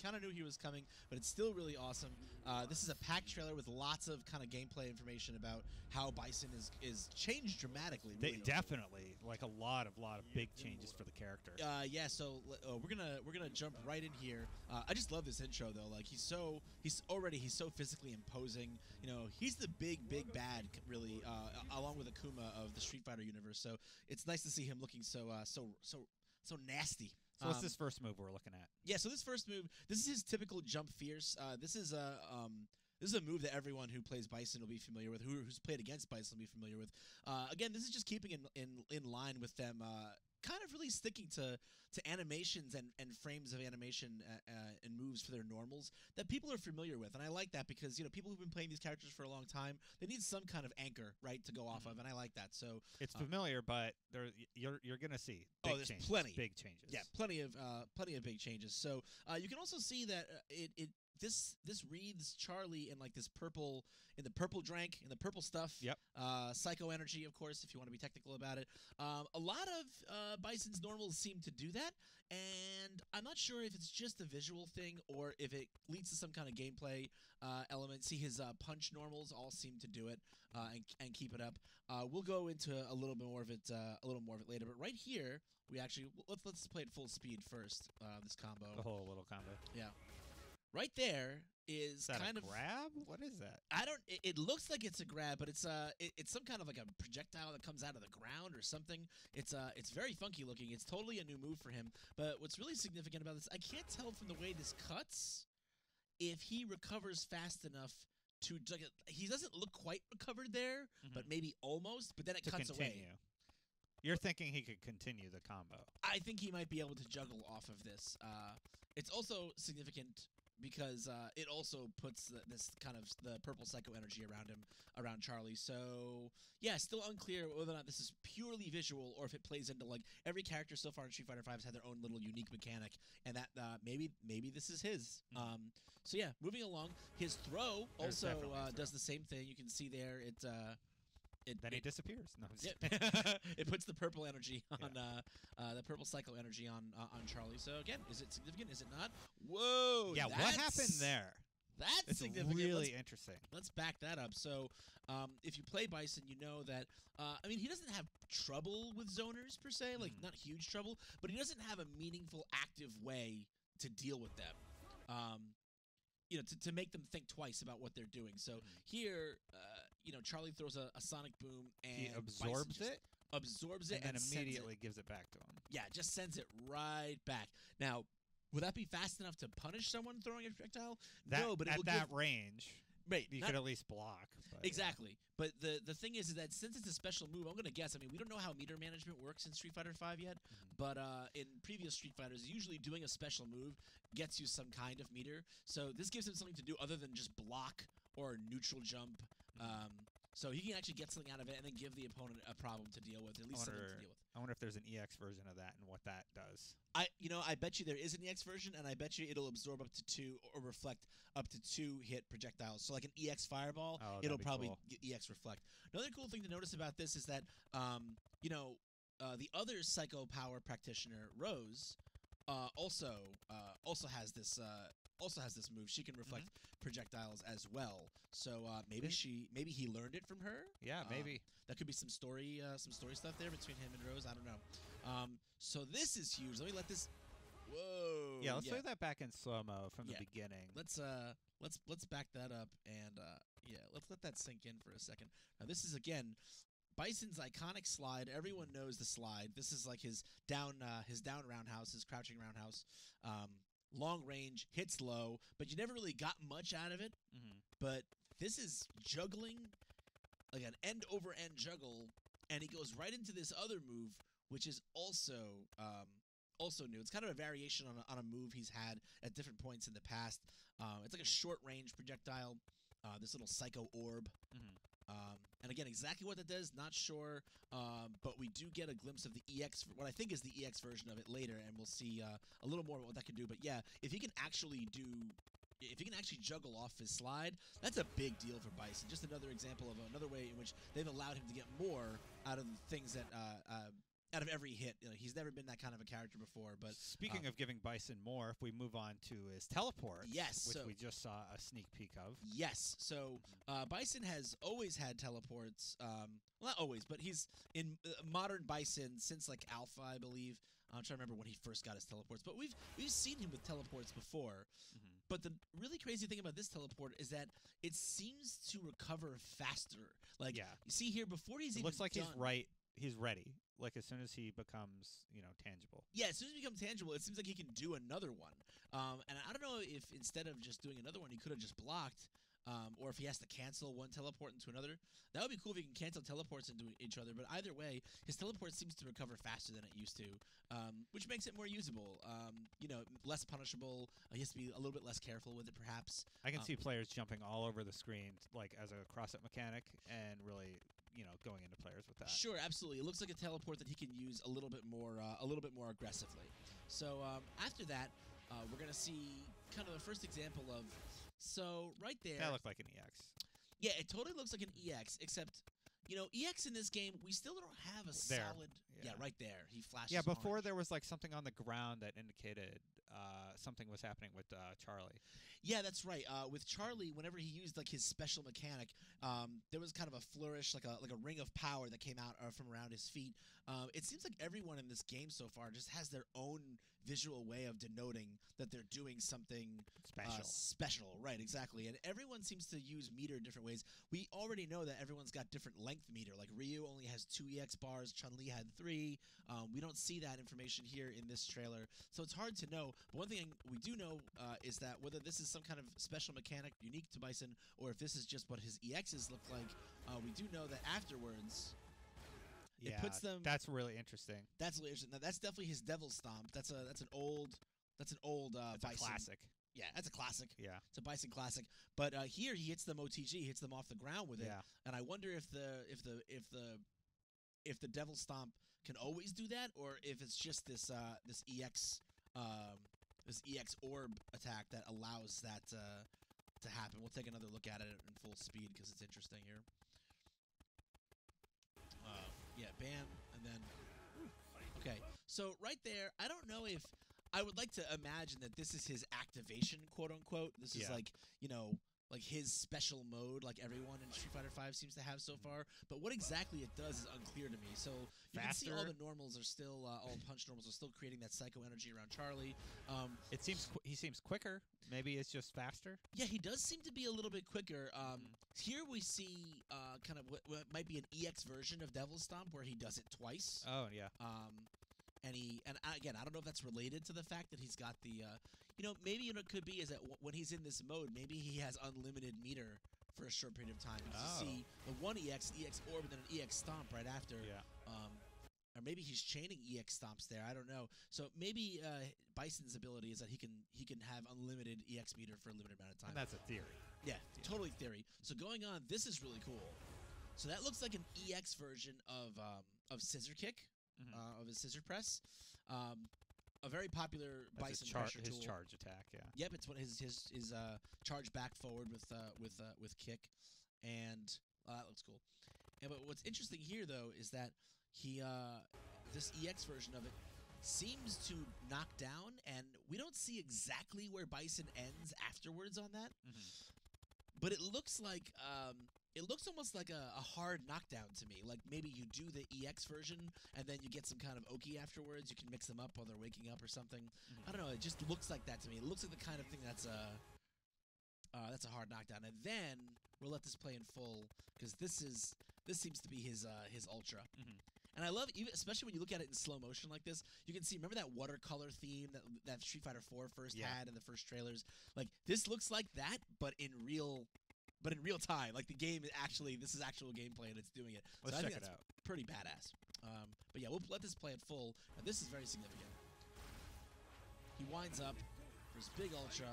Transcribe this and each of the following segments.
kind of knew he was coming, but it's still really awesome. This is a packed trailer with lots of kind of gameplay information about how Bison is changed dramatically. Really Definitely, like a lot of big changes for the character. Yeah, so we're gonna jump right in here. I just love this intro though. Like he's so physically imposing. You know, he's the big bad really, along with Akuma of the Street Fighter universe. So it's nice to see him looking so nasty. So what's this first move we're looking at? Yeah, so this first move, this is his typical jump fierce. This is a move that everyone who plays Bison will be familiar with, who's played against Bison will be familiar with. Again, this is just keeping in line with them, kind of really sticking to animations and frames of animation and moves for their normals that people are familiar with. And I like that because, you know, people who've been playing these characters for a long time, they need some kind of anchor, right, to go off of, and I like that. So it's familiar, but you're going to see there's changes, plenty. Big changes. Yeah, plenty of big changes. So you can also see that this reads Charlie in like this purple, in the purple drank, in the purple stuff. Yep. Psycho energy, of course, if you want to be technical about it. A lot of Bison's normals seem to do that, and I'm not sure if it's just a visual thing or if it leads to some kind of gameplay element. See, his punch normals all seem to do it and keep it up. We'll go into a little more of it later, but right here we actually let's play it full speed first. This combo, The whole little combo. yeah. Right there is that kind a grab? What is that? I don't. It looks like it's a grab, but it's some kind of like a projectile that comes out of the ground or something. It's very funky looking. It's totally a new move for him. But what's really significant about this, I can't tell from the way this cuts if he recovers fast enough to. He doesn't look quite recovered there, but maybe almost. But then it cuts away. You're thinking he could continue the combo. I think he might be able to juggle off of this. It's also significant because it also puts this kind of the purple psycho energy around him, around Charlie. So yeah, still unclear whether or not this is purely visual or if it plays into like every character so far in Street Fighter V has had their own little unique mechanic, and that maybe this is his. So yeah, moving along, his throw also does the same thing. You can see there Then he disappears. No, it puts the purple energy on the purple cycle energy on Charlie. So again, is it significant? Is it not? Whoa! Yeah, what happened there? That's significant. Really interesting. Let's back that up. So, if you play Bison, you know that I mean, he doesn't have trouble with zoners per se, like not huge trouble, but he doesn't have a meaningful, active way to deal with them. You know, to make them think twice about what they're doing. So here, you know, Charlie throws a sonic boom and he absorbs it, and immediately gives it back to him. Yeah, just sends it right back. Now, would that be fast enough to punish someone throwing a projectile? No, but at that range, right, you could at least block. But, exactly. But the thing is that since it's a special move, I'm going to guess. I mean, we don't know how meter management works in Street Fighter V yet, but in previous Street Fighters, usually doing a special move gets you some kind of meter. So this gives him something to do other than just block or neutral jump. So he can actually get something out of it and then give the opponent a problem to deal with, at least something to deal with. I wonder if there's an EX version of that and what that does. I bet you there is an EX version, and I bet you it'll absorb up to 2 or reflect up to 2 hit projectiles. So like an EX fireball, it'll probably EX reflect. Another cool thing to notice about this is that, you know, the other Psycho Power practitioner, Rose, also has this move. She can reflect projectiles as well. So maybe he learned it from her. Yeah, maybe that could be some story stuff there between him and Rose. I don't know. So this is huge. Let me let this. Whoa. Yeah, let's play that back in slow mo from the beginning. Let's back that up and let's let that sink in for a second. Now this is again Bison's iconic slide. Everyone knows the slide. This is like his down roundhouse, his crouching roundhouse. Long range, hits low, but you never really got much out of it. But this is juggling, like an end-over-end juggle, and he goes right into this other move, which is also new. It's kind of a variation on a move he's had at different points in the past. It's like a short-range projectile, this little psycho orb. And again, exactly what that does, not sure, but we do get a glimpse of the EX, what I think is the EX version of it later, and we'll see a little more about what that can do. But yeah, if he can actually juggle off his slide, that's a big deal for Bison. Just another example of another way in which they've allowed him to get more out of the things that out of every hit. He's never been that kind of a character before. But speaking of giving Bison more, if we move on to his teleports, yes, which we just saw a sneak peek of. Yes. So Bison has always had teleports. Well, not always, but he's in modern Bison since like Alpha, I believe. I'm trying to remember when he first got his teleports, but we've seen him with teleports before. But the really crazy thing about this teleport is that it seems to recover faster. Like you see here, before he's even looks like done, he's ready. Like as soon as he becomes, tangible. Yeah, as soon as he becomes tangible, it seems like he can do another one. And I don't know if instead of just doing another one, he could have just blocked. Or if he has to cancel one teleport into another. That would be cool if he can cancel teleports into each other. But either way, his teleport seems to recover faster than it used to, which makes it more usable. Less punishable. He has to be a little bit less careful with it, perhaps. I can see players jumping all over the screen, like as a cross-up mechanic, and really, going into players with that. Sure, absolutely. It looks like a teleport that he can use a little bit more aggressively. So after that, we're gonna see kind of the first example of. So right there, that looked like an EX. Yeah, it totally looks like an EX, except EX in this game we still don't have a solid. Yeah, right there. He flashes. Yeah, before orange. There was like something on the ground that indicated something was happening with Charlie. Yeah, that's right. With Charlie, whenever he used like his special mechanic, there was kind of a flourish, like a ring of power that came out from around his feet. It seems like everyone in this game so far just has their own visual way of denoting that they're doing something special. Right, exactly. And everyone seems to use meter in different ways. We already know that everyone's got different length meter. Like Ryu only has 2 EX bars, Chun-Li had 3. We don't see that information here in this trailer, so it's hard to know. But one thing we do know is that whether this is some kind of special mechanic unique to Bison, or if this is just what his EXs look like, we do know that afterwards. Yeah, it puts them. That's really interesting. That's really interesting. Now, that's definitely his Devil Stomp. That's an old Bison classic. Yeah, that's a classic. Yeah, it's a Bison classic. But here he hits them OTG, he hits them off the ground with it. Yeah. And I wonder if the Devil Stomp can always do that, or if it's just this EX orb attack that allows that to happen. We'll take another look at it in full speed because it's interesting here. Yeah, bam, and then okay. So right there, I don't know if I would like to imagine that this is his activation, quote unquote. This is like his special mode, like everyone in Street Fighter V seems to have so far. But what exactly it does is unclear to me. So you can see all the normals are still, all punch normals are still creating that psycho energy around Charlie. It seems he seems quicker. Maybe it's just faster. Yeah, he does seem to be a little bit quicker. Here we see kind of what might be an EX version of Devil Stomp, where he does it twice. Oh yeah. And again, I don't know if that's related to the fact that he's got the, maybe it could be is that when he's in this mode, maybe he has unlimited meter for a short period of time. You see the one EX orb, and then an EX stomp right after. Yeah. Or maybe he's chaining EX stomps there. I don't know. So maybe Bison's ability is that he can have unlimited EX meter for a limited amount of time. And that's a theory. Yeah, totally theory. So going on, this is really cool. So that looks like an EX version of Scissor Kick. Of his scissor press, a very popular Bison pressure tool. His charge attack, yeah. Yep, it's what his charge back forward with kick, and that looks cool. But what's interesting here though is that he this EX version of it seems to knock down, and we don't see exactly where Bison ends afterwards on that. But it looks like it looks almost like a hard knockdown to me. Like maybe you do the EX version and then you get some kind of Oki afterwards. You can mix them up while they're waking up or something. I don't know. It just looks like that to me. It looks like the kind of thing that's a hard knockdown. And then we'll let this play in full because this seems to be his ultra. And I love it, especially when you look at it in slow motion like this. You can see, remember that watercolor theme that Street Fighter 4 first had in the first trailers? Like this looks like that, but in real time. Like the game this is actual gameplay and it's doing it. Let's check it out. Pretty badass. But yeah, we'll let this play at full. And this is very significant. He winds up for his big ultra.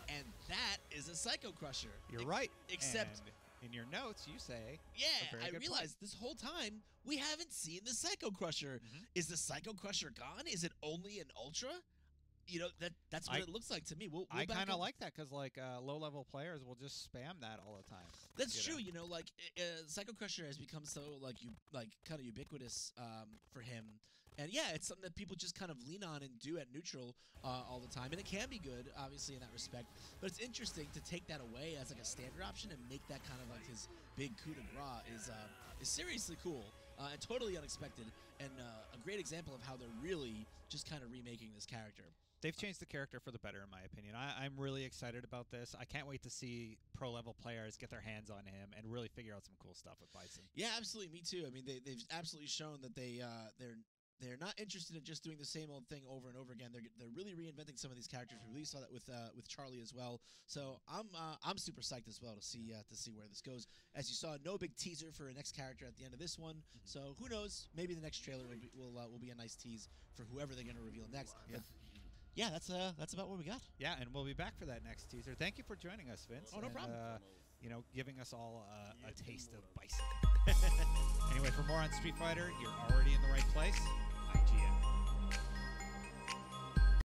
And that is a Psycho Crusher. You're right. Except in your notes, you say, I realized this whole time we haven't seen the Psycho Crusher. Is the Psycho Crusher gone? Is it only an Ultra? You know, that's what I- it looks like to me. We'll I back kind of up. like that because like low-level players will just spam that all the time. That's you true. know? You know, like Psycho Crusher has become so kind of ubiquitous for him, and yeah, it's something that people just kind of lean on and do at neutral all the time, and it can be good, obviously in that respect. But it's interesting to take that away as like a standard option and make that kind of like his big coup de grace is seriously cool and totally unexpected, and a great example of how they're really just kind of remaking this character. They've changed the character for the better, in my opinion. I'm really excited about this. I can't wait to see pro-level players get their hands on him and really figure out some cool stuff with Bison. Yeah, absolutely. Me too. I mean, they've absolutely shown that they're not interested in just doing the same old thing over and over again. They're really reinventing some of these characters. We really saw that with Charlie as well. So I'm super psyched as well to see where this goes. As you saw, no big teaser for a next character at the end of this one. So who knows? Maybe the next trailer will be a nice tease for whoever they're going to reveal next. Yeah. But yeah, that's about what we got. Yeah, and we'll be back for that next teaser. Thank you for joining us, Vince. Oh, no and, problem. You know, giving us all a taste of Bison. Anyway, for more on Street Fighter, you're already in the right place.